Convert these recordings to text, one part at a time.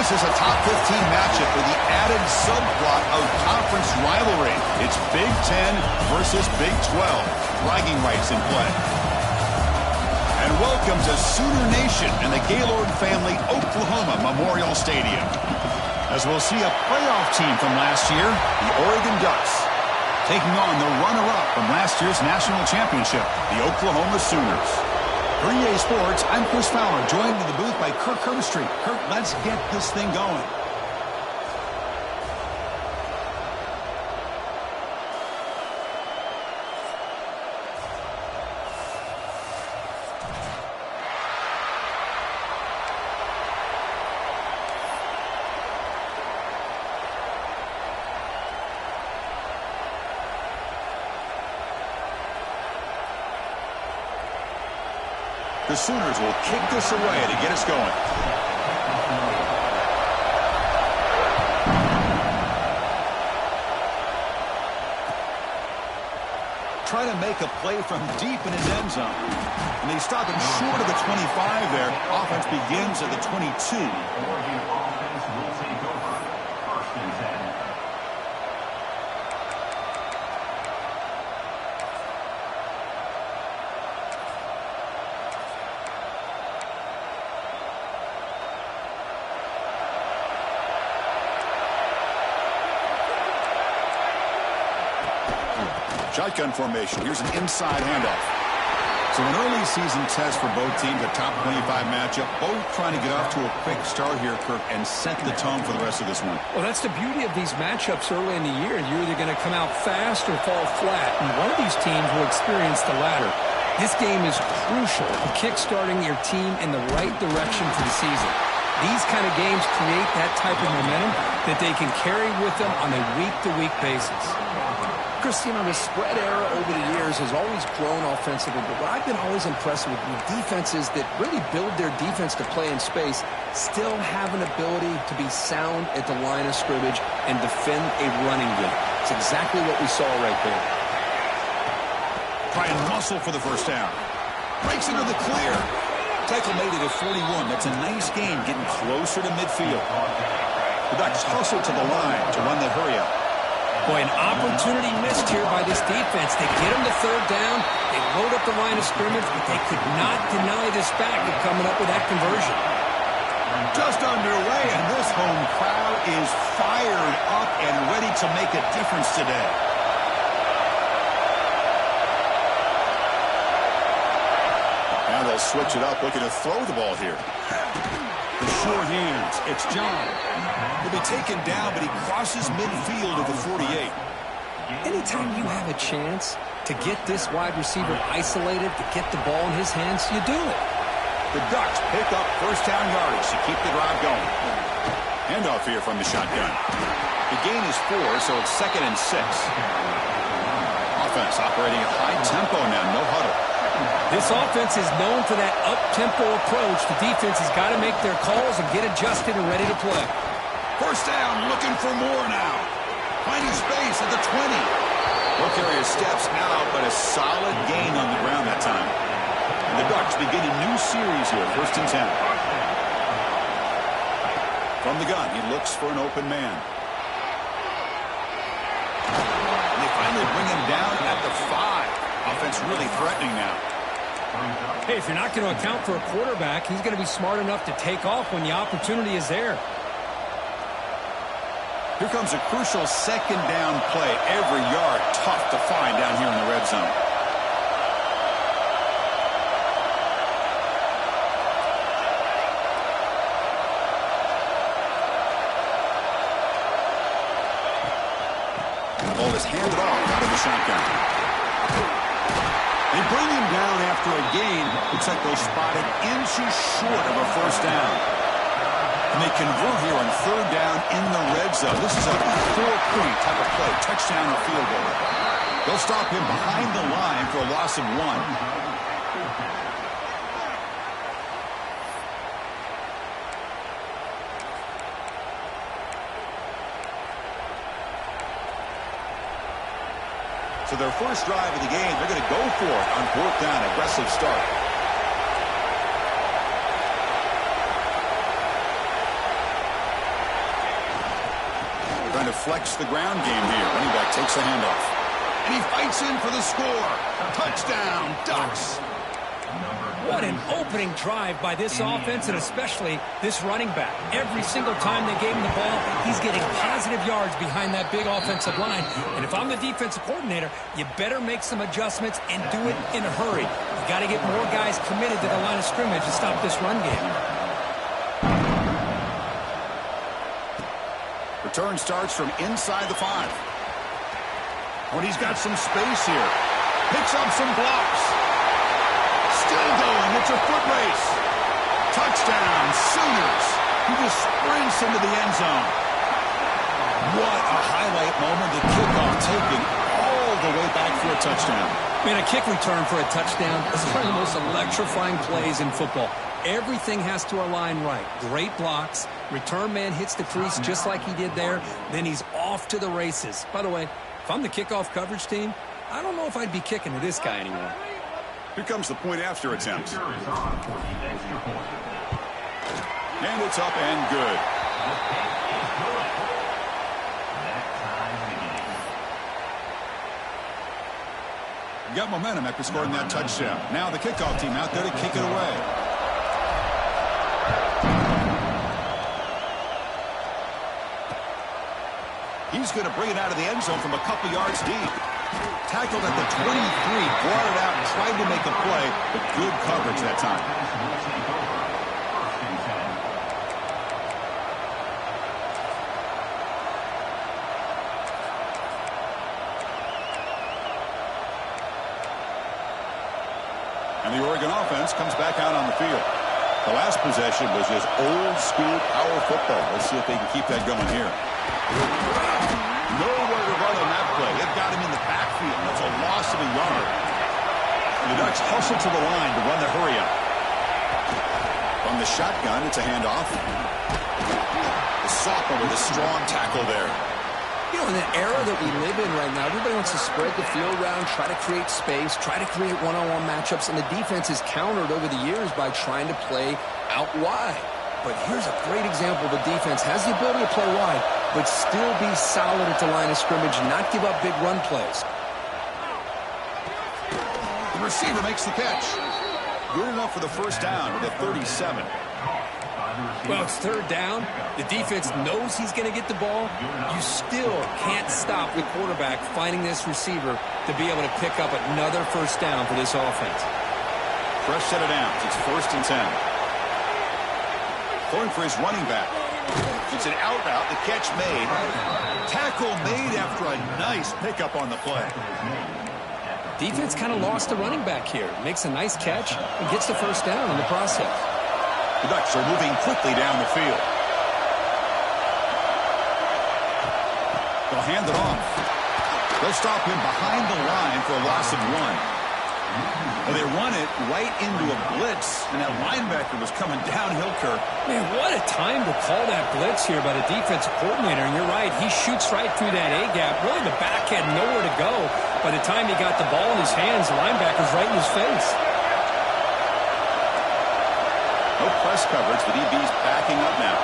This is a top 15 matchup with the added subplot of conference rivalry. It's Big 10 versus Big 12. Bragging rights in play. And welcome to Sooner Nation and the Gaylord family Oklahoma Memorial Stadium. As we'll see a playoff team from last year, the Oregon Ducks, taking on the runner-up from last year's national championship, the Oklahoma Sooners. For EA Sports, I'm Chris Fowler, joined in the booth by Kirk Herbstreit. Kirk, let's get this thing going. The Sooners will kick this away to get us going. Try to make a play from deep in his end zone. And they stop him short of the 25 there. Offense begins at the 22. Oregon offense will take over. 1st and 10. Shotgun formation. Here's an inside handoff. So an early season test for both teams, a top 25 matchup. Both trying to get off to a quick start here, Kirk, and set the tone for the rest of this one. Well, that's the beauty of these matchups early in the year. You're either going to come out fast or fall flat, and one of these teams will experience the latter. This game is crucial for kick-starting your team in the right direction for the season. These kind of games create that type of momentum that they can carry with them on a week-to-week basis. Chris, you know, the spread era over the years has always grown offensively, but what I've been always impressed with defenses that really build their defense to play in space still have an ability to be sound at the line of scrimmage and defend a running game. It's exactly what we saw right there. Try and muscle for the first down. Breaks into the clear. Tackle made it at 41. That's a nice game getting closer to midfield. The Ducks hustle to the line to run the hurry up. Boy, an opportunity missed here by this defense. They get him to 3rd down. They load up the line of scrimmage, but they could not deny this back of coming up with that conversion. Just underway, and this home crowd is fired up and ready to make a difference today. Now they'll switch it up, looking to throw the ball here. The short hands. It's John. He'll be taken down, but he crosses midfield at the 48. Anytime you have a chance to get this wide receiver isolated, to get the ball in his hands, you do it. The Ducks pick up first down yardage to keep the drive going. Handoff here from the shotgun. The gain is 4, so it's 2nd and 6. Offense operating at high tempo now, no huddle. This offense is known for that up-tempo approach. The defense has got to make their calls and get adjusted and ready to play. First down, looking for more now. Finding space at the 20. No carrier steps out, but a solid gain on the ground that time. And the Ducks begin a new series here, 1st and 10. From the gun, he looks for an open man. And they finally bring him down at the 5. Offense really threatening now. Hey, if you're not going to account for a quarterback, he's going to be smart enough to take off when the opportunity is there. Here comes a crucial 2nd down play. Every yard tough to find down here in the red zone. The ball is handed off out of the shotgun. They bring him down after a gain. Looks like they'll spot it inches short of a first down. And they convert here on 3rd down in the red zone. This is a 4-point type of play, touchdown or field goal. They'll stop him behind the line for a loss of 1. So their first drive of the game, they're going to go for it on 4th down. Aggressive start. trying to flex the ground game here. Running back takes the handoff. And he fights in for the score. Touchdown, Ducks. What an opening drive by this offense, and especially this running back. Every single time they gave him the ball, he's getting positive yards behind that big offensive line. And if I'm the defensive coordinator, you better make some adjustments and do it in a hurry. You got to get more guys committed to the line of scrimmage to stop this run game. Return starts from inside the 5. When he's got some space here. Picks up some blocks. Still going. It's a foot race. Touchdown, Sooners. He just sprints into the end zone. What a highlight moment. The kickoff taken all the way back for a touchdown. Man, a kick return for a touchdown is one of the most electrifying plays in football. Everything has to align right. Great blocks. Return man hits the crease just like he did there. Then he's off to the races. By the way, if I'm the kickoff coverage team, I don't know if I'd be kicking to this guy anymore. Here comes the point after attempt. And it's up and good. You got momentum after scoring that touchdown. Now the kickoff team out there to kick it away. He's going to bring it out of the end zone from a couple yards deep. Tackled at the 23, brought it out, tried to make a play, but good coverage that time. And the Oregon offense comes back out on the field. The last possession was just old school power football. Let's see if they can keep that going here. Nowhere to run on that play. It got him in the backfield. That's a loss of a yard. The Ducks hustle to the line to run the hurry up. From the shotgun, it's a handoff. The sophomore with a strong tackle there. You know, in the era that we live in right now, everybody wants to spread the field around, try to create space, try to create one-on-one matchups, and the defense is countered over the years by trying to play out wide. But here's a great example. The defense has the ability to play wide, but still be solid at the line of scrimmage, not give up big run plays. The receiver makes the catch. Good enough for the first down with a 37. Well, it's third down. The defense knows he's going to get the ball. You still can't stop the quarterback finding this receiver to be able to pick up another first down for this offense. Fresh set of downs. It's 1st and 10. Going for his running back. It's an out route. The catch made. Tackle made after a nice pickup on the play. Defense kind of lost the running back here. Makes a nice catch and gets the first down in the process. The Ducks are moving quickly down the field. They'll hand it off. They'll stop him behind the line for a loss of 1. Well, they run it right into a blitz, and that linebacker was coming downhill, Kirk. Man, what a time to call that blitz here by the defensive coordinator. And you're right, he shoots right through that A-gap. Really, the back had nowhere to go. By the time he got the ball in his hands, the linebacker's right in his face. No press coverage. The DB's backing up now.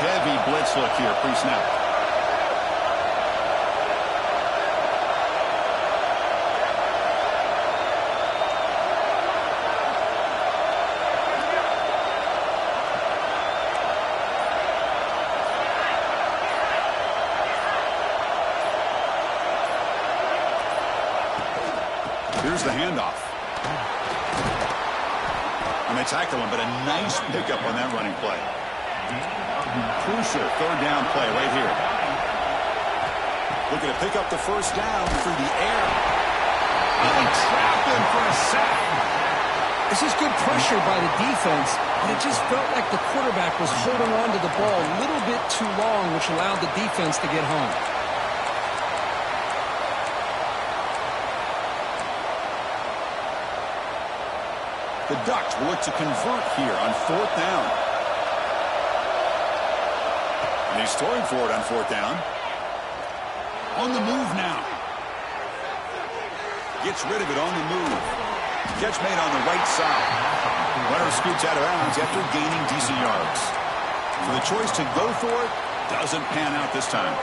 Heavy blitz look here, pre-snap. Here's the handoff. And they tackle him, but a nice pickup on that running play. Crucial third down play right here. Looking to pick up the first down through the air. And they trap him for a sack. This is good pressure by the defense, but it just felt like the quarterback was holding on to the ball a little bit too long, which allowed the defense to get home. The Ducks will look to convert here on 4th down. And he's throwing for it on 4th down. On the move now. Gets rid of it on the move. Catch made on the right side. Runner scoots out of bounds after gaining decent yards. So the choice to go for it doesn't pan out this time.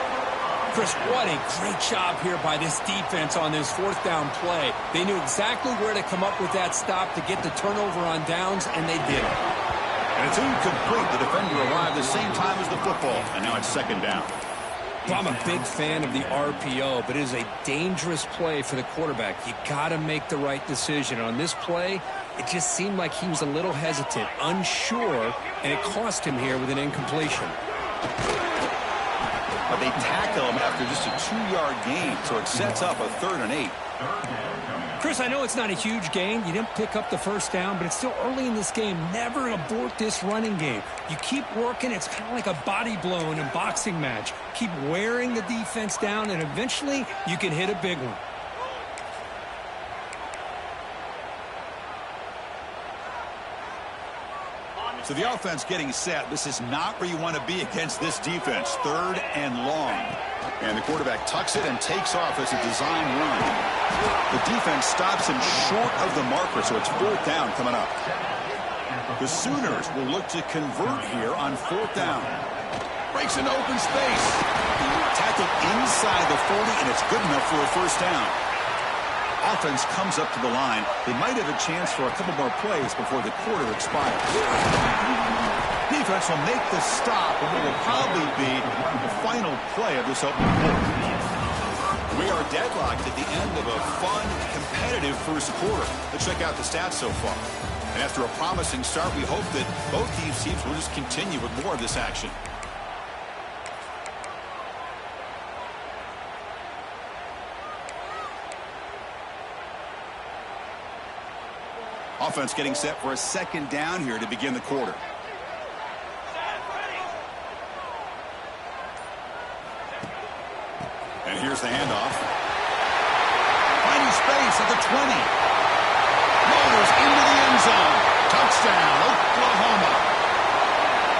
Chris, what a great job here by this defense on this fourth down play. They knew exactly where to come up with that stop to get the turnover on downs, and they did it. And it's incomplete. The defender arrived the same time as the football, and now it's second down. Well, I'm a big fan of the RPO, but it is a dangerous play for the quarterback. You got to make the right decision. On this play, it just seemed like he was a little hesitant, unsure, and it cost him here with an incompletion. But they tackle him after just a 2-yard gain, so it sets up a 3rd and 8. Chris, I know it's not a huge gain. You didn't pick up the first down, but it's still early in this game. Never abort this running game. You keep working. It's kind of like a body blow in a boxing match. Keep wearing the defense down, and eventually you can hit a big one. So the offense getting set. This is not where you want to be against this defense. 3rd and long. And the quarterback tucks it and takes off as a design run. The defense stops him short of the marker, so it's 4th down coming up. The Sooners will look to convert here on 4th down. Breaks into open space. Tackled inside the 40, and it's good enough for a first down. Offense comes up to the line. They might have a chance for a couple more plays before the quarter expires. Defense will make the stop, and what will probably be the final play of this opening quarter. We are deadlocked at the end of a fun, competitive first quarter. Let's check out the stats so far. And after a promising start, we hope that both these teams will just continue with more of this action. Offense getting set for a second down here to begin the quarter. And here's the handoff. Finding space at the 20. Motors into the end zone. Touchdown, Oklahoma.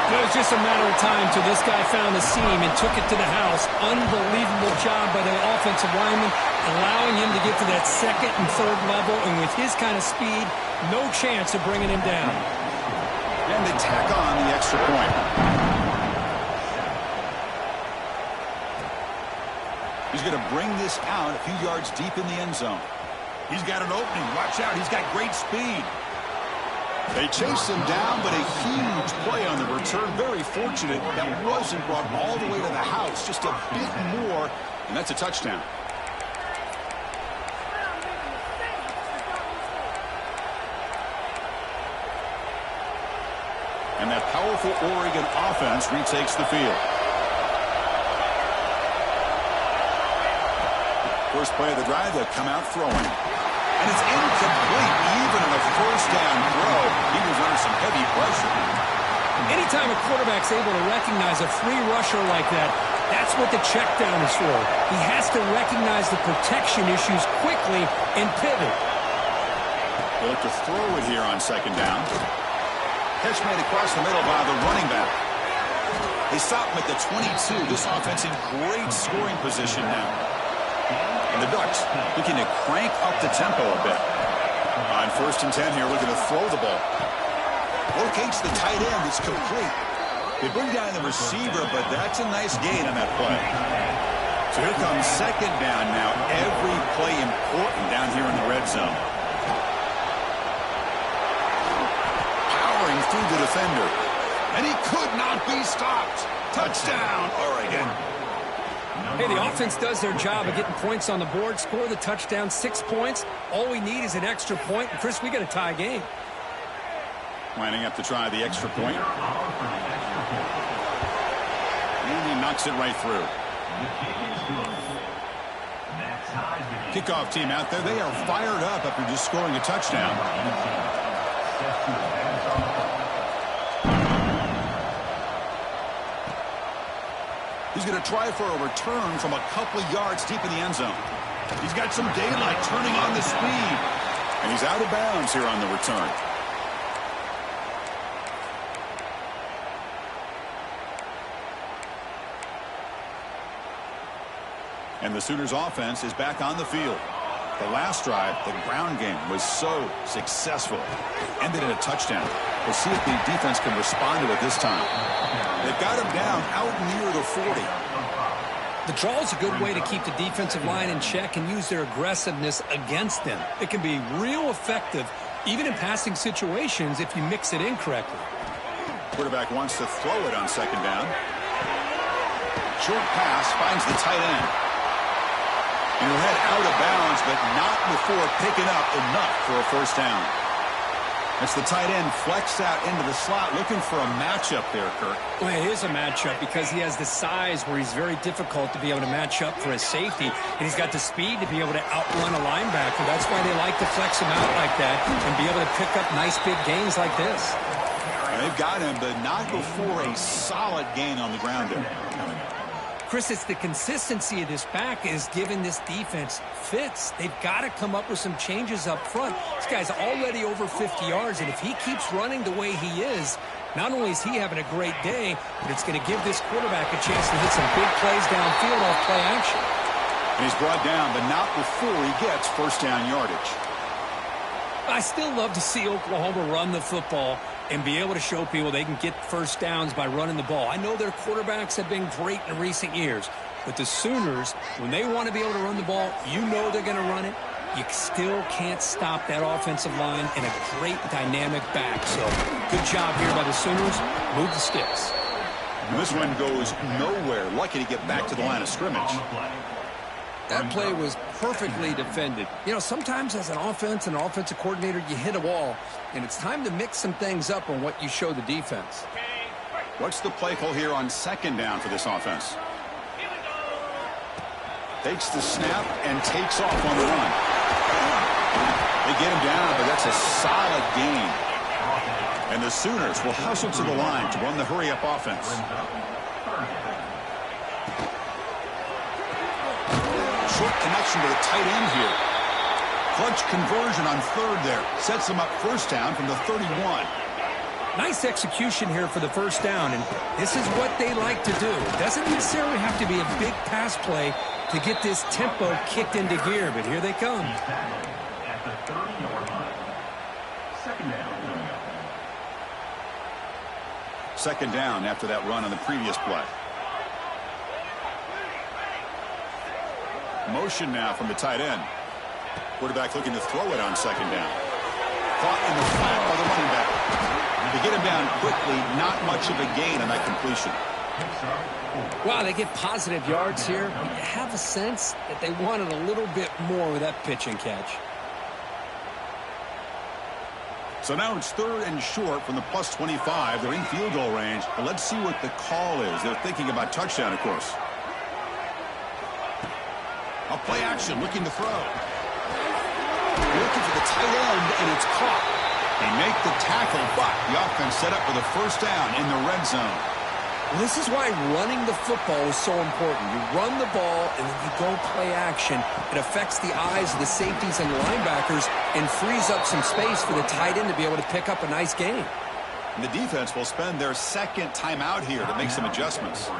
It was just a matter of time till this guy found the seam and took it to the house. Unbelievable job by the offensive lineman, allowing him to get to that 2nd and 3rd level, and with his kind of speed, no chance of bringing him down. And they tack on the extra point. He's going to bring this out a few yards deep in the end zone. He's got an opening. Watch out. He's got great speed. They chase him down, but a huge play on the return. Very fortunate that wasn't brought all the way to the house. Just a bit more, and that's a touchdown. And that powerful Oregon offense retakes the field. First play of the drive, they'll come out throwing. And it's incomplete, even in a first down throw. He was under some heavy pressure. Anytime a quarterback's able to recognize a free rusher like that, that's what the check down is for. He has to recognize the protection issues quickly and pivot. They'll look to throw it here on second down. Catch made across the middle by the running back. They stop him at the 22. This offense in great scoring position now. And the Ducks looking to crank up the tempo a bit. On 1st and 10 here, looking to throw the ball. Locates the tight end. It's complete. They bring down the receiver, but that's a nice gain on that play. So here comes second down now. Every play important down here in the red zone. Powering through the defender. And he could not be stopped. Touchdown, Oregon. Hey, the offense does their job of getting points on the board, score the touchdown, 6 points. All we need is an extra point. And, Chris, we got a tie game. Lining up to try the extra point. And he knocks it right through. Kickoff team out there. They are fired up after just scoring a touchdown. He's going to try for a return from a couple of yards deep in the end zone. He's got some daylight turning on the speed. And he's out of bounds here on the return. And the Sooners offense is back on the field. The last drive, the ground game, was so successful. Ended in a touchdown. We'll see if the defense can respond to it this time. They've got him down out near the 40. The draw is a good way to keep the defensive line in check and use their aggressiveness against them. It can be real effective, even in passing situations, if you mix it in correctly. Quarterback wants to throw it on second down. Short pass finds the tight end. And he'll head out of bounds, but not before picking up enough for a first down. As the tight end flexed out into the slot, looking for a matchup there, Kirk. Well, it is a matchup because he has the size where he's very difficult to be able to match up for his safety, and he's got the speed to be able to outrun a linebacker. That's why they like to flex him out like that and be able to pick up nice big gains like this. They've got him, but not before a solid gain on the ground there. Chris, it's the consistency of this back is giving this defense fits. They've got to come up with some changes up front. This guy's already over 50 yards, and if he keeps running the way he is, not only is he having a great day, but it's going to give this quarterback a chance to hit some big plays downfield off play action. And he's brought down, but not before he gets first down yardage. I still love to see Oklahoma run the football and be able to show people they can get first downs by running the ball. I know their quarterbacks have been great in recent years, but the Sooners, when they want to be able to run the ball, you know they're going to run it. You still can't stop that offensive line and a great dynamic back. So good job here by the Sooners. Move the sticks. And this one goes nowhere. Lucky to get back to the line of scrimmage. That play was perfectly defended. You know, sometimes as an offense and an offensive coordinator, you hit a wall, and it's time to mix some things up on what you show the defense. What's the play call here on second down for this offense? Takes the snap and takes off on the run. They get him down, but that's a solid gain. And the Sooners will hustle to the line to run the hurry-up offense. Short connection to the tight end here. Clutch conversion on third there. Sets them up first down from the 31. Nice execution here for the first down, and this is what they like to do. It doesn't necessarily have to be a big pass play to get this tempo kicked into gear, but here they come. At the 30-yard line. Second down. Second down after that run on the previous play. Motion now from the tight end. Quarterback looking to throw it on second down. Caught in the flat by the running back. To get him down quickly, not much of a gain on that completion. Wow, they get positive yards here. You have a sense that they wanted a little bit more with that pitch and catch. So now it's third and short from the plus 25. They're in field goal range. But let's see what the call is. They're thinking about touchdown, of course. A play action, looking to throw. Looking for the tight end, and it's caught. They make the tackle, but the offense set up for the first down in the red zone. Well, this is why running the football is so important. You run the ball, and then you go play action. It affects the eyes of the safeties and the linebackers and frees up some space for the tight end to be able to pick up a nice gain. And the defense will spend their second timeout here to make some adjustments.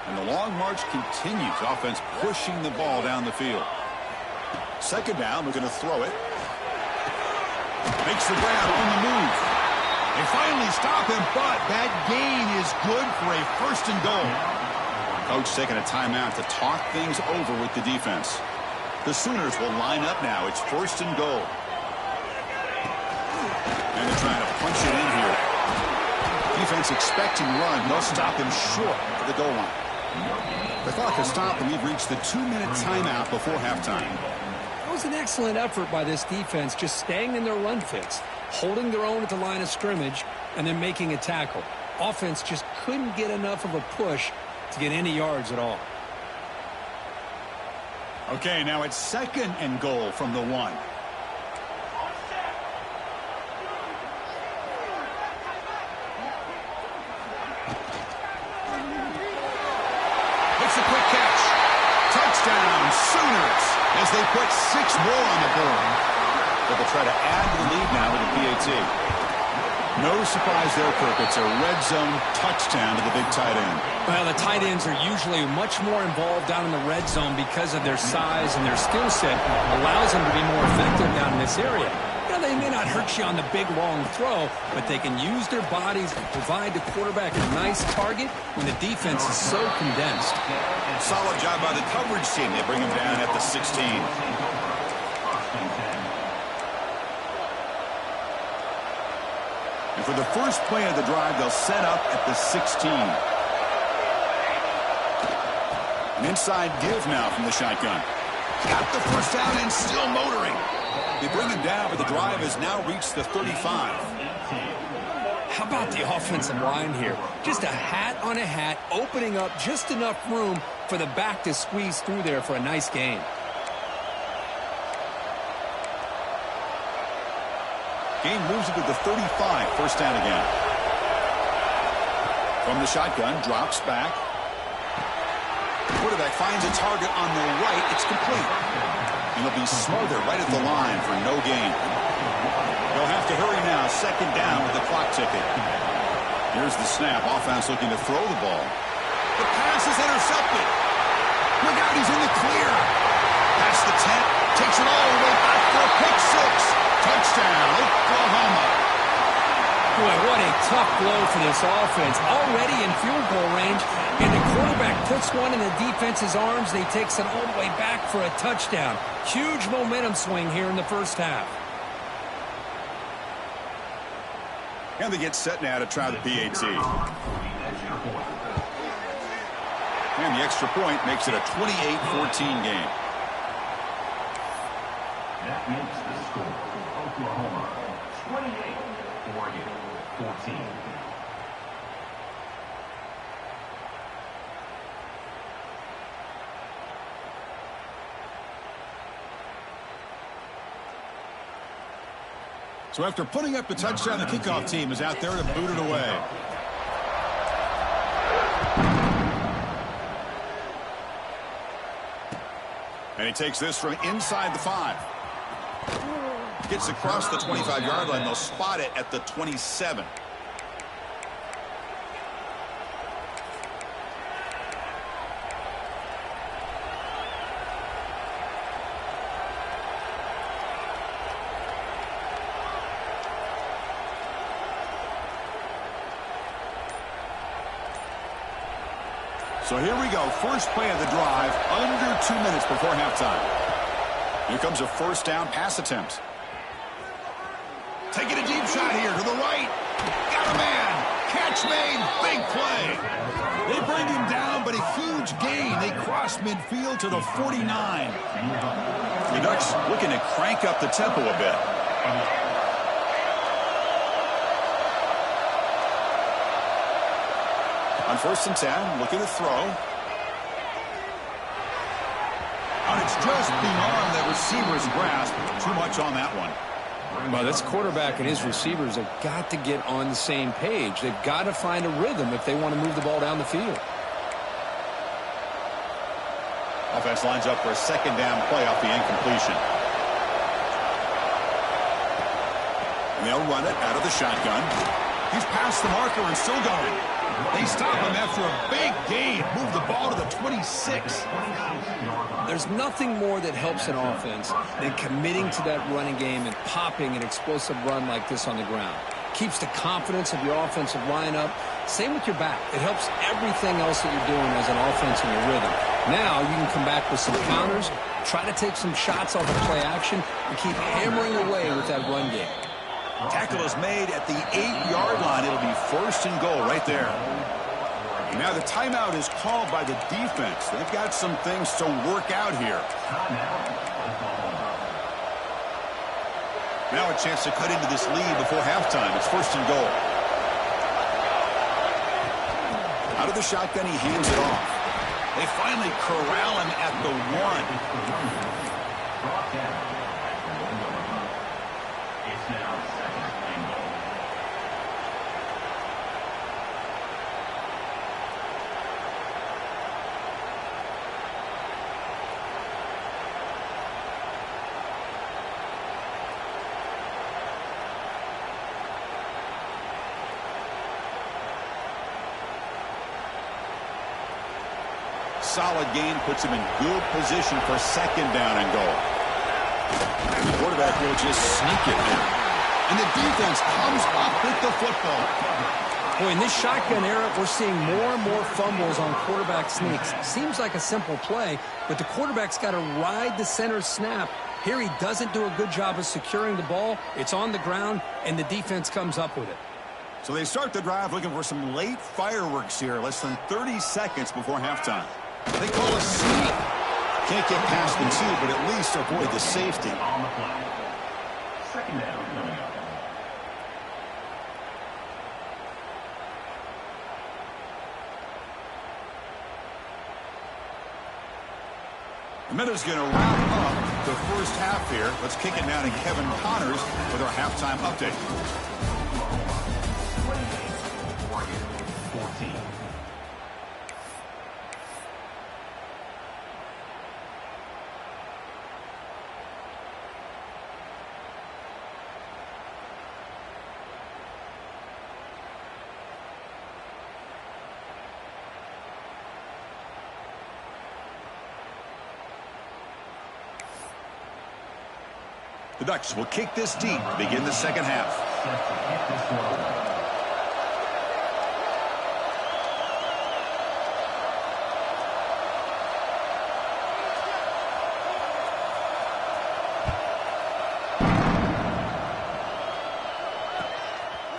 And the long march continues. Offense pushing the ball down the field. Second down, we're going to throw it. Makes the grab on the move. They finally stop him, but that gain is good for a first and goal. Coach taking a timeout to talk things over with the defense. The Sooners will line up now. It's first and goal. And they're trying to punch it in here. Defense expecting run. They'll stop him short of the goal line. The clock has stopped, and we've reached the 2-minute timeout before halftime. That was an excellent effort by this defense, just staying in their run fits, holding their own at the line of scrimmage, and then making a tackle. Offense just couldn't get enough of a push to get any yards at all. Okay, now it's second and goal from the 1. It's a quick catch. Touchdown, Sooners, as they put 6 more on the board. But they'll try to add to the lead now with a PAT. No surprise there, Kirk. It's a red zone touchdown to the big tight end. Well, the tight ends are usually much more involved down in the red zone because of their size and their skill set. Allows them to be more effective down in this area. You know, Well, they may not hurt you on the big, long throw, but they can use their bodies to provide the quarterback a nice target when the defense is so condensed. Solid job by the coverage team. They bring him down at the 16. And for the first play of the drive, they'll set up at the 16. An inside give now from the shotgun. Got the first down and still motoring. They bring him down, but the drive has now reached the 35. How about the offensive line here? Just a hat on a hat, opening up just enough room for the back to squeeze through there for a nice gain. Game moves it to the 35. First down again. From the shotgun, drops back. The quarterback finds a target on the right. It's complete. And he'll be smothered right at the line for no gain. They'll have to hurry now. Second down with the clock ticking. Here's the snap. Offense looking to throw the ball. The pass is intercepted. Look out, he's in the clear. Past the 10. Takes it all the way back for a pick six. Touchdown, Oklahoma. Boy, what a tough blow for this offense. Already in field goal range, and the quarterback puts one in the defense's arms, and he takes it all the way back for a touchdown. Huge momentum swing here in the first half. And they get set now to try the PAT. And the extra point makes it a 28-14 game. That makes the score. Oklahoma 28, Oregon 14. So after putting up the touchdown, the kickoff team is out there to boot it away. And he takes this from inside the 5. Gets across the 25-yard line. They'll spot it at the 27. So here we go. First play of the drive, under 2 minutes before halftime. Here comes a first down pass attempt. Taking a deep shot here to the right. Got a man. Catch made. Big play. They bring him down, but a huge gain. They cross midfield to the 49. The Ducks looking to crank up the tempo a bit. On 1st and 10, looking to throw. And it's just beyond the receiver's grasp. Too much on that one. Well, this quarterback and his receivers have got to get on the same page. They've got to find a rhythm if they want to move the ball down the field. Offense lines up for a second down play off the incompletion. And they'll run it out of the shotgun. He's past the marker and still going. They stop him after a big gain. Move the ball to the 26. There's nothing more that helps an offense than committing to that running game and popping an explosive run like this on the ground. Keeps the confidence of your offensive lineup. Same with your back. It helps everything else that you're doing as an offense in your rhythm. Now you can come back with some counters, try to take some shots off of play action, and keep hammering away with that run game. Tackle is made at the 8-yard line. It'll be 1st and goal right there. Now the timeout is called by the defense. They've got some things to work out here. Now a chance to cut into this lead before halftime. It's 1st and goal. Out of the shotgun, he hands it off. They finally corral him at the 1. Solid gain puts him in good position for 2nd down and goal. The quarterback will just sneak it here. And the defense comes up with the football. Boy, in this shotgun era, we're seeing more and more fumbles on quarterback sneaks. Seems like a simple play, but the quarterback's got to ride the center snap. Here he doesn't do a good job of securing the ball. It's on the ground, and the defense comes up with it. So they start the drive looking for some late fireworks here, less than 30 seconds before halftime. They call a sneak. Can't get past the two, but at least avoid the safety. On the play. Second down coming up. A minute's going to wrap up the first half here. Let's kick it now to Kevin Connors with our halftime update. 14. The Ducks will kick this deep to begin the second half.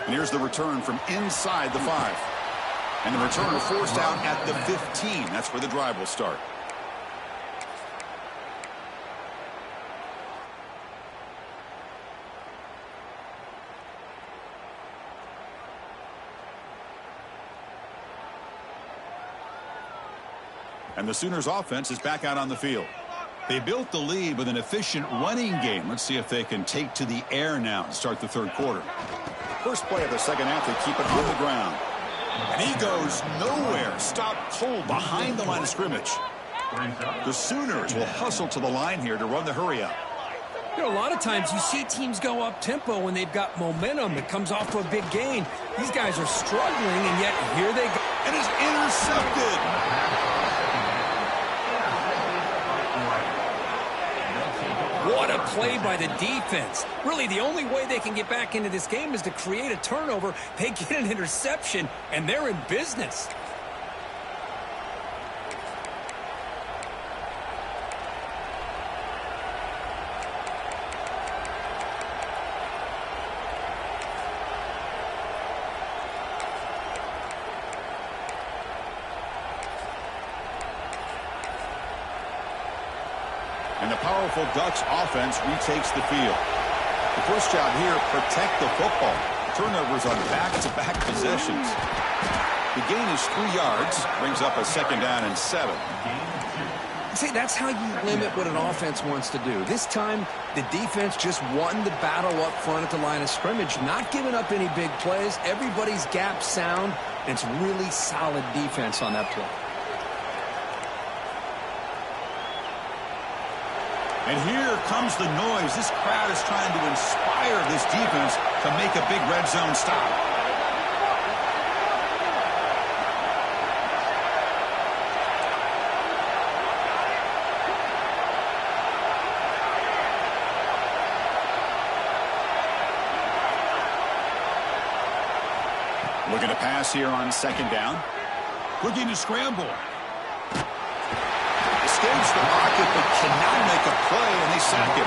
And here's the return from inside the 5. And the returner forced out at the 15. That's where the drive will start. And the Sooners offense is back out on the field. They built the lead with an efficient running game. Let's see if they can take to the air now and start the third quarter. First play of the second half, they keep it on the ground. And he goes nowhere. Stopped cold behind the line of scrimmage. The Sooners will hustle to the line here to run the hurry up. You know, a lot of times you see teams go up-tempo when they've got momentum that comes off to a big gain. These guys are struggling, and yet here they go. And it's intercepted. What a play by the defense. Really, the only way they can get back into this game is to create a turnover. They get an interception, and they're in business. And the powerful Ducks offense retakes the field. The first job here, protect the football. Turnovers on back-to-back possessions. The gain is 3 yards, brings up a second down and 7. See, that's how you limit what an offense wants to do. This time, the defense just won the battle up front at the line of scrimmage, not giving up any big plays. Everybody's gap sound, and it's really solid defense on that play. And here comes the noise. This crowd is trying to inspire this defense to make a big red zone stop. Looking to pass here on second down. Looking to scramble. Escapes the pocket, but cannot make a play, and they sack him.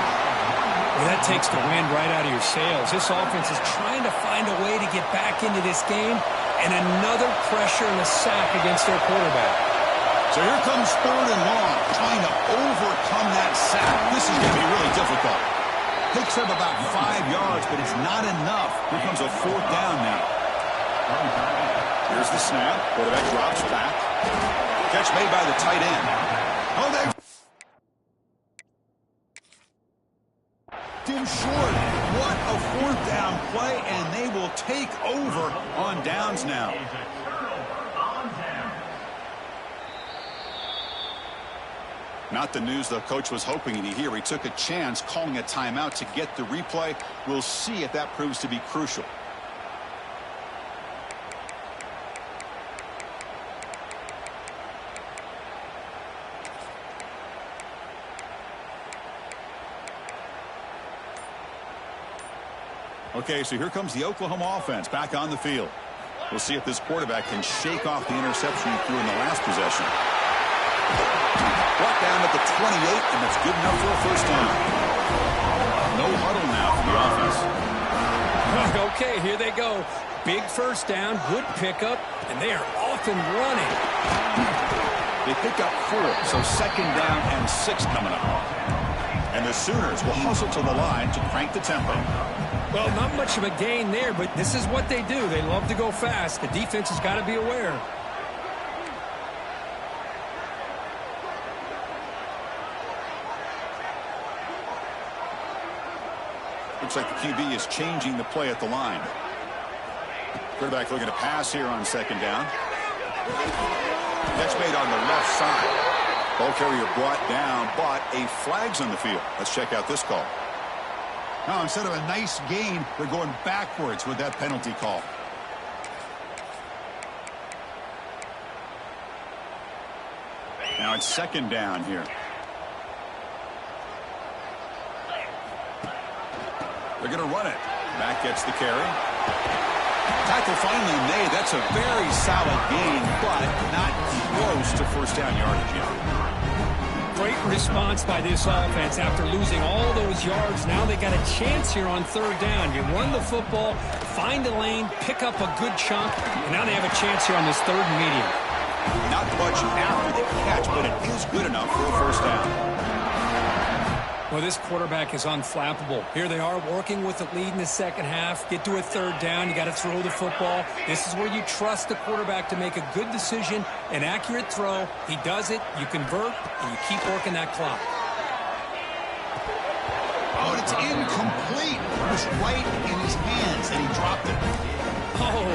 Well, that takes the wind right out of your sails. This offense is trying to find a way to get back into this game, and another pressure and a sack against their quarterback. So here comes third and long, trying to overcome that sack. This is going to be really difficult. Picks up about 5 yards, but it's not enough. Here comes a fourth down now. Here's the snap. Quarterback drops back. Catch made by the tight end. Oh, they him short. What a fourth down play, and they will take over on downs now. Not the news the coach was hoping to hear. He took a chance calling a timeout to get the replay. We'll see if that proves to be crucial. Okay, so here comes the Oklahoma offense back on the field. We'll see if this quarterback can shake off the interception he threw in the last possession. Brought down at the 28, and that's good enough for a first down. No huddle now for the offense. Okay, here they go. Big first down, good pickup, and they are off and running. They pick up 4, so second down and 6 coming up. And the Sooners will hustle to the line to crank the tempo. Well, not much of a gain there, but this is what they do. They love to go fast. The defense has got to be aware. Looks like the QB is changing the play at the line. Quarterback looking to pass here on second down. Catch made on the left side. Ball carrier brought down, but a flag's on the field. Let's check out this call. Now, instead of a nice gain, they're going backwards with that penalty call. Now it's second down here. They're going to run it. Back gets the carry. Tackle finally made. That's a very solid gain, but not close to first down yardage yet. Great response by this offense after losing all those yards. Now they got a chance here on third down. You run the football, find a lane, pick up a good chunk, and now they have a chance here on this third and medium. Not much after the catch, but it is good enough for a first down. Well, this quarterback is unflappable. Here they are working with the lead in the second half. Get to a third down. You got to throw the football. This is where you trust the quarterback to make a good decision, an accurate throw. He does it. You convert, and you keep working that clock. Oh, and it's incomplete. It was right in his hands, and he dropped it. Oh,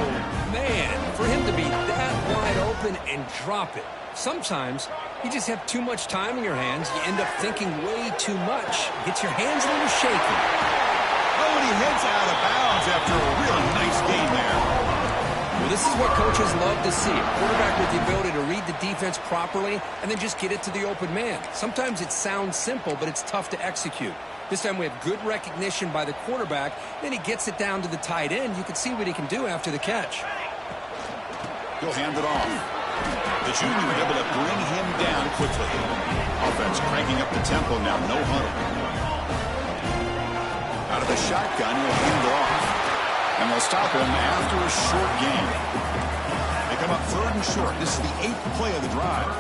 man. For him to be that wide open and drop it. Sometimes you just have too much time in your hands. You end up thinking way too much. Gets your hands a little shaky. Oh, and he heads out of bounds after a really nice gain there. Well, this is what coaches love to see. A quarterback with the ability to read the defense properly and then just get it to the open man. Sometimes it sounds simple, but it's tough to execute. This time we have good recognition by the quarterback. Then he gets it down to the tight end. You can see what he can do after the catch. He'll hand it off. The junior able to bring him down quickly. Offense cranking up the tempo now. No huddle. Out of the shotgun, he'll hand it off. And they'll stop him after a short gain. They come up third and short. This is the 8th play of the drive.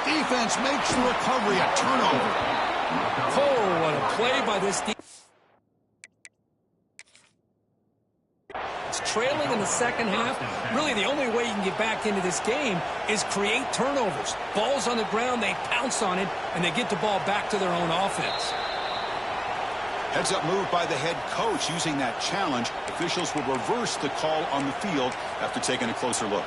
Defense makes the recovery a turnover. Oh, what a play by this defense. It's trailing in the second half. Really, the only way you can get back into this game is create turnovers. Ball's on the ground, they pounce on it, and they get the ball back to their own offense. Heads up move by the head coach using that challenge. Officials will reverse the call on the field after taking a closer look.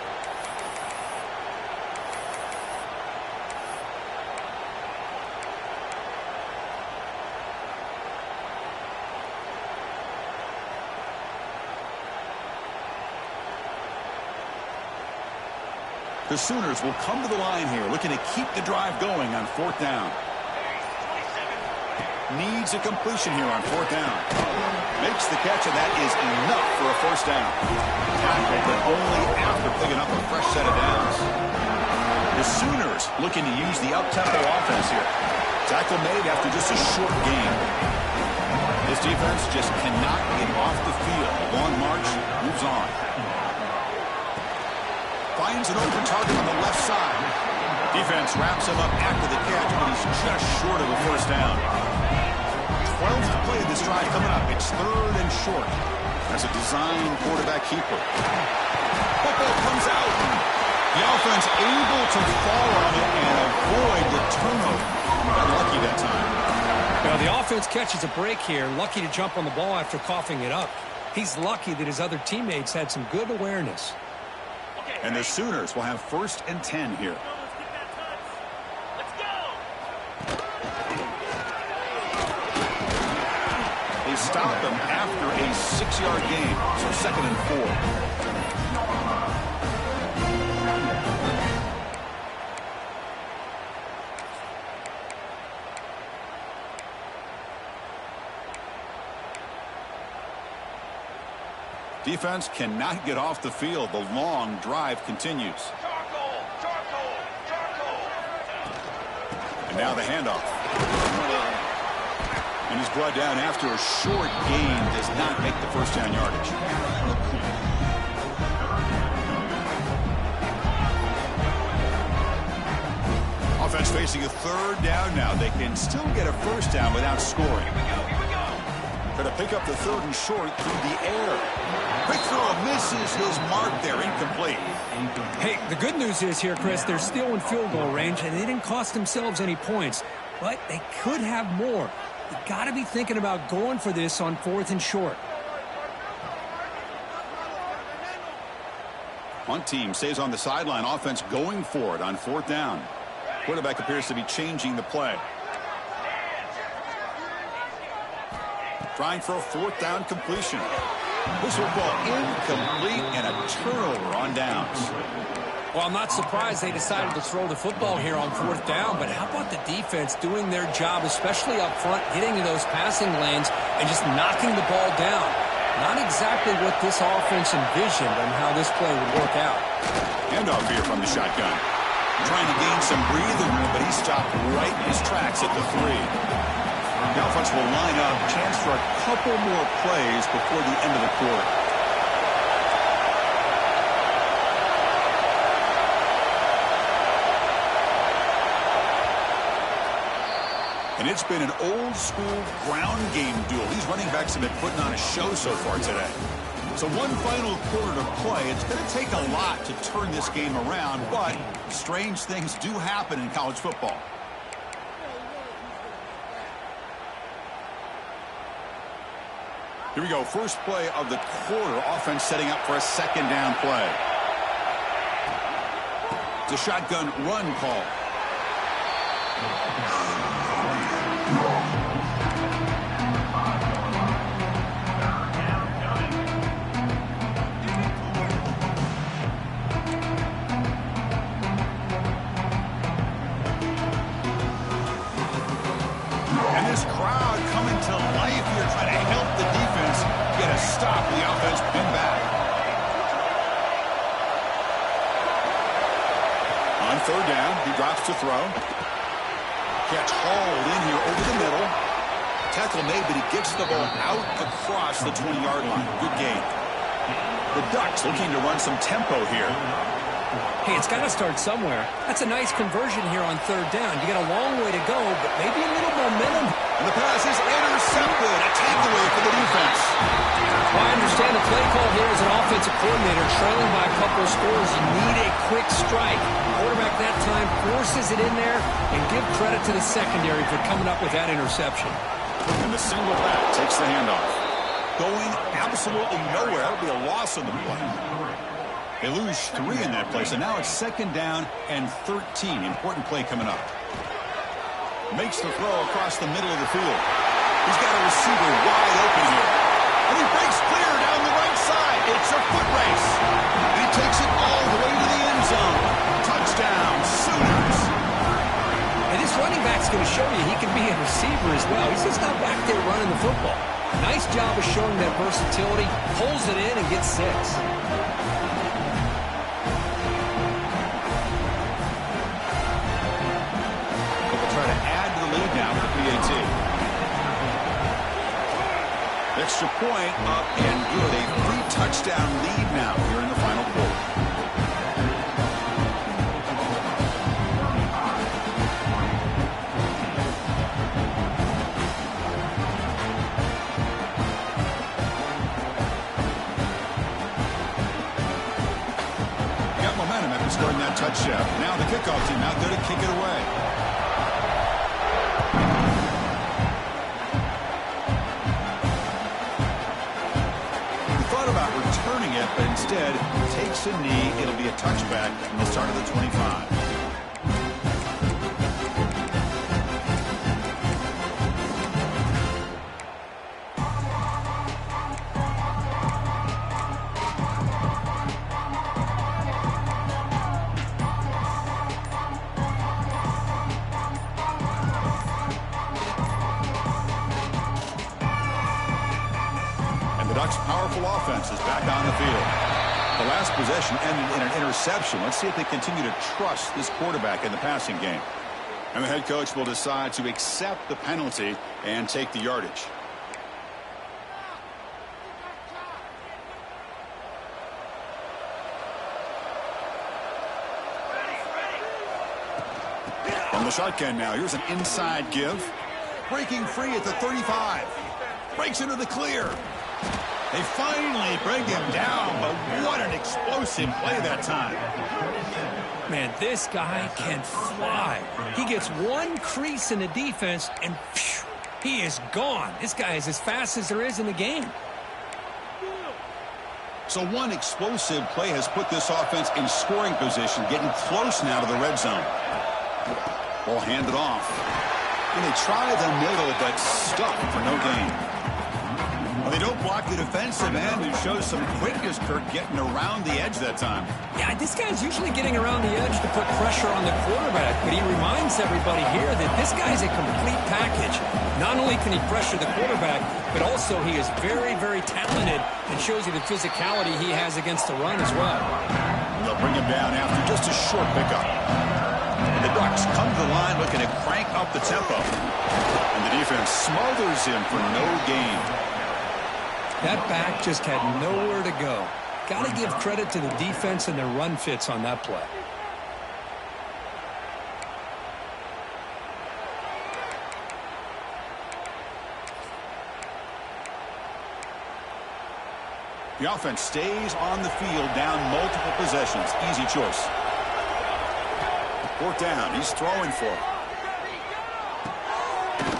The Sooners will come to the line here, looking to keep the drive going on fourth down. Needs a completion here on fourth down. Makes the catch, and that is enough for a first down. Tackled, but only after picking up a fresh set of downs. The Sooners looking to use the up-tempo offense here. Tackle made after just a short game. This defense just cannot get off the field. A long march moves on. Finds an open target on the left side. Defense wraps him up after the catch, but he's just short of a first down. 12th play of this drive coming up. It's third and short. As a design quarterback keeper. Football comes out. The offense able to fall on it and avoid the turnover. Got lucky that time. Well, the offense catches a break here. Lucky to jump on the ball after coughing it up. He's lucky that his other teammates had some good awareness. And the Sooners will have first and 10 here. They stop him after a 6-yard gain. So 2nd and 4. Defense cannot get off the field. The long drive continues. And now the handoff. And he's brought down after a short gain. Does not make the first down yardage. Offense facing a 3rd down now. They can still get a first down without scoring. Going to pick up the 3rd and short through the air. Quick throw misses his mark there. Incomplete. Hey, the good news is here, Chris, they're still in field goal range, and they didn't cost themselves any points. But they could have more. You got to be thinking about going for this on 4th and short. One team stays on the sideline. Offense going for it on 4th down. Quarterback appears to be changing the play. Trying for a 4th down completion. Whistle ball incomplete and a turnover on downs. Well, I'm not surprised they decided to throw the football here on 4th down, but how about the defense doing their job, especially up front, getting in those passing lanes and just knocking the ball down? Not exactly what this offense envisioned and how this play would work out. Handoff here from the shotgun. Trying to gain some breathing room, but he stopped right in his tracks at the 3. The offense will line up. Chance for a couple more plays before the end of the quarter. And it's been an old-school ground game duel. These running backs have been putting on a show so far today. So one final quarter to play. It's going to take a lot to turn this game around, but strange things do happen in college football. Here we go. First play of the quarter. Offense setting up for a 2nd down play. It's a shotgun run call. And this crowd coming to life here, trying to help the defense get a stop. The offense pinned back. On 3rd down, he drops to throw. Catch hauled in here over the middle. Tackle made, but he gets the ball out across the 20-yard line. Good gain. The Ducks looking to run some tempo here. Hey, it's got to start somewhere. That's a nice conversion here on 3rd down. You got a long way to go, but maybe a little momentum. And the pass is intercepted. A takeaway for the defense. Well, I understand the play call here as an offensive coordinator, trailing by a couple of scores. You need a quick strike. Quarterback that time forces it in there, and give credit to the secondary for coming up with that interception. And the single back takes the handoff. Going absolutely nowhere. That'll be a loss on the play. They lose 3 in that play, so now it's 2nd down and 13. Important play coming up. Makes the throw across the middle of the field. He's got a receiver wide open here. And he breaks clear down the right side. It's a foot race. And he takes it all the way to the end zone. Touchdown, Sooners. And this running back's going to show you he can be a receiver as well. He's just not back there running the football. Nice job of showing that versatility. Pulls it in and gets 6. Extra point up and good. A 3-touchdown lead now here in the final quarter. Got momentum after scoring that touchdown. Now the kickoff team out there to kick it away. But instead takes a knee. It'll be a touchback from the start of the 25. offense is back on the field. The last possession ended in an interception. Let's see if they continue to trust this quarterback in the passing game. And the head coach will decide to accept the penalty and take the yardage. From the shotgun now, here's an inside give. Breaking free at the 35. Breaks into the clear. They finally bring him down, but what an explosive play that time. Man, this guy can fly. He gets one crease in the defense, and phew, he is gone. This guy is as fast as there is in the game. So one explosive play has put this offense in scoring position, getting close now to the red zone. Ball handed off. And they try the middle, but stuck for no gain. Well, they don't block the defensive end, who shows some quickness, Kirk, getting around the edge that time. Yeah, this guy's usually getting around the edge to put pressure on the quarterback, but he reminds everybody here that this guy's a complete package. Not only can he pressure the quarterback, but also he is very, very talented and shows you the physicality he has against the run as well. They'll bring him down after just a short pickup. The Ducks come to the line looking to crank up the tempo. And the defense smothers him for no gain. That back just had nowhere to go. Got to give credit to the defense and their run fits on that play. The offense stays on the field down multiple possessions. Easy choice. Fourth down. He's throwing for it.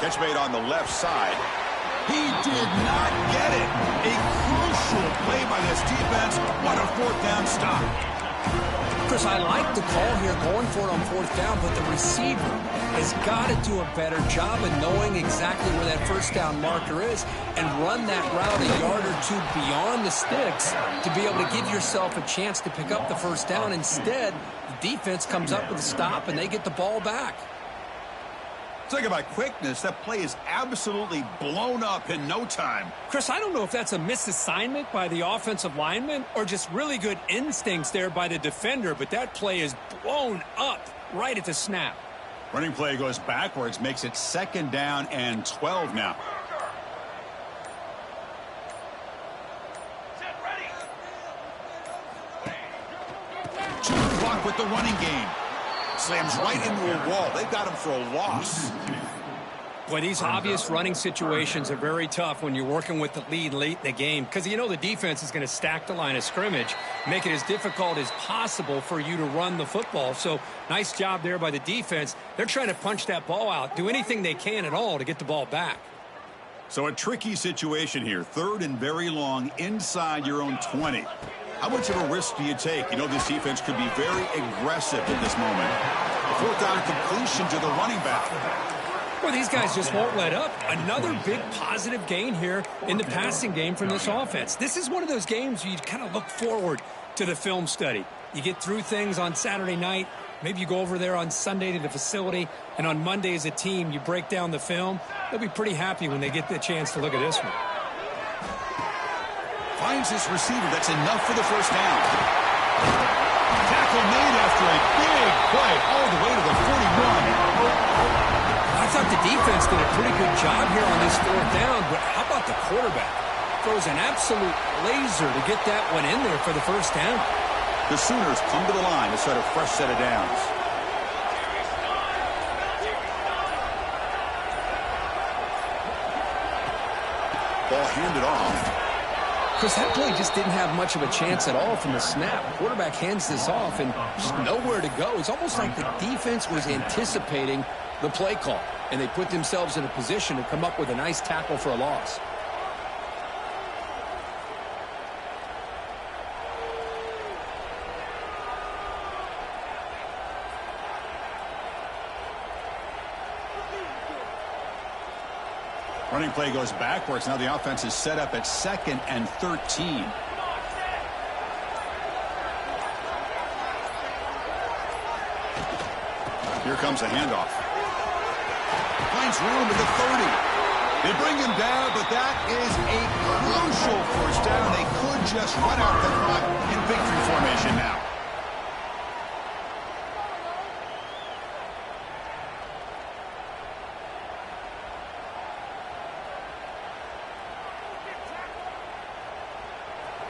Catch made on the left side. He did not get it. A crucial play by this defense. What a fourth down stop. Chris, I like the call here going for it on fourth down, but the receiver has got to do a better job of knowing exactly where that first down marker is and run that route a yard or two beyond the sticks to be able to give yourself a chance to pick up the first down. Instead, the defense comes up with a stop and they get the ball back. Talking about quickness, that play is absolutely blown up in no time. Chris, I don't know if that's a misassignment by the offensive lineman or just really good instincts there by the defender, but that play is blown up right at the snap. Running play goes backwards, makes it second down and 12 now. To the clock with the running game. Slams right into a wall. They've got him for a loss. Boy, these obvious running situations are very tough when you're working with the lead late in the game because you know the defense is going to stack the line of scrimmage, make it as difficult as possible for you to run the football. So nice job there by the defense. They're trying to punch that ball out, do anything they can at all to get the ball back. So a tricky situation here. Third and very long inside your own 20. How much of a risk do you take? You know this defense could be very aggressive at this moment. A fourth down completion to the running back. Well, these guys just won't let up. Another big positive gain here in the passing game from this offense. This is one of those games where you kind of look forward to the film study. You get through things on Saturday night. Maybe you go over there on Sunday to the facility, and on Monday as a team, you break down the film. They'll be pretty happy when they get the chance to look at this one. Finds his receiver. That's enough for the first down. Tackle made after a big play all the way to the 41. I thought the defense did a pretty good job here on this fourth down, but how about the quarterback? Throws an absolute laser to get that one in there for the first down. The Sooners come to the line to set a fresh set of downs. Ball handed off. Chris, that play just didn't have much of a chance at all from the snap. Quarterback hands this off and just nowhere to go. It's almost like the defense was anticipating the play call, and they put themselves in a position to come up with a nice tackle for a loss. Running play goes backwards. Now the offense is set up at 2nd and 13. Here comes a handoff. Finds room at the 30. They bring him down, but that is a crucial first down. They could just run out the clock in victory formation now.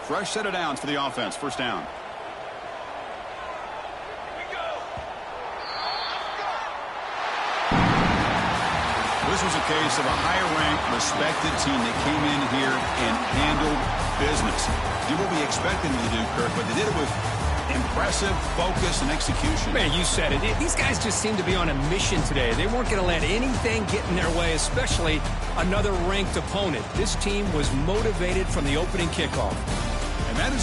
Fresh set of downs for the offense. First down. This was a case of a higher-ranked, respected team that came in here and handled business. Did what we expected them to do, Kirk, but they did it with impressive focus and execution. Man, you said it. These guys just seem to be on a mission today. They weren't going to let anything get in their way, especially another ranked opponent. This team was motivated from the opening kickoff. And that is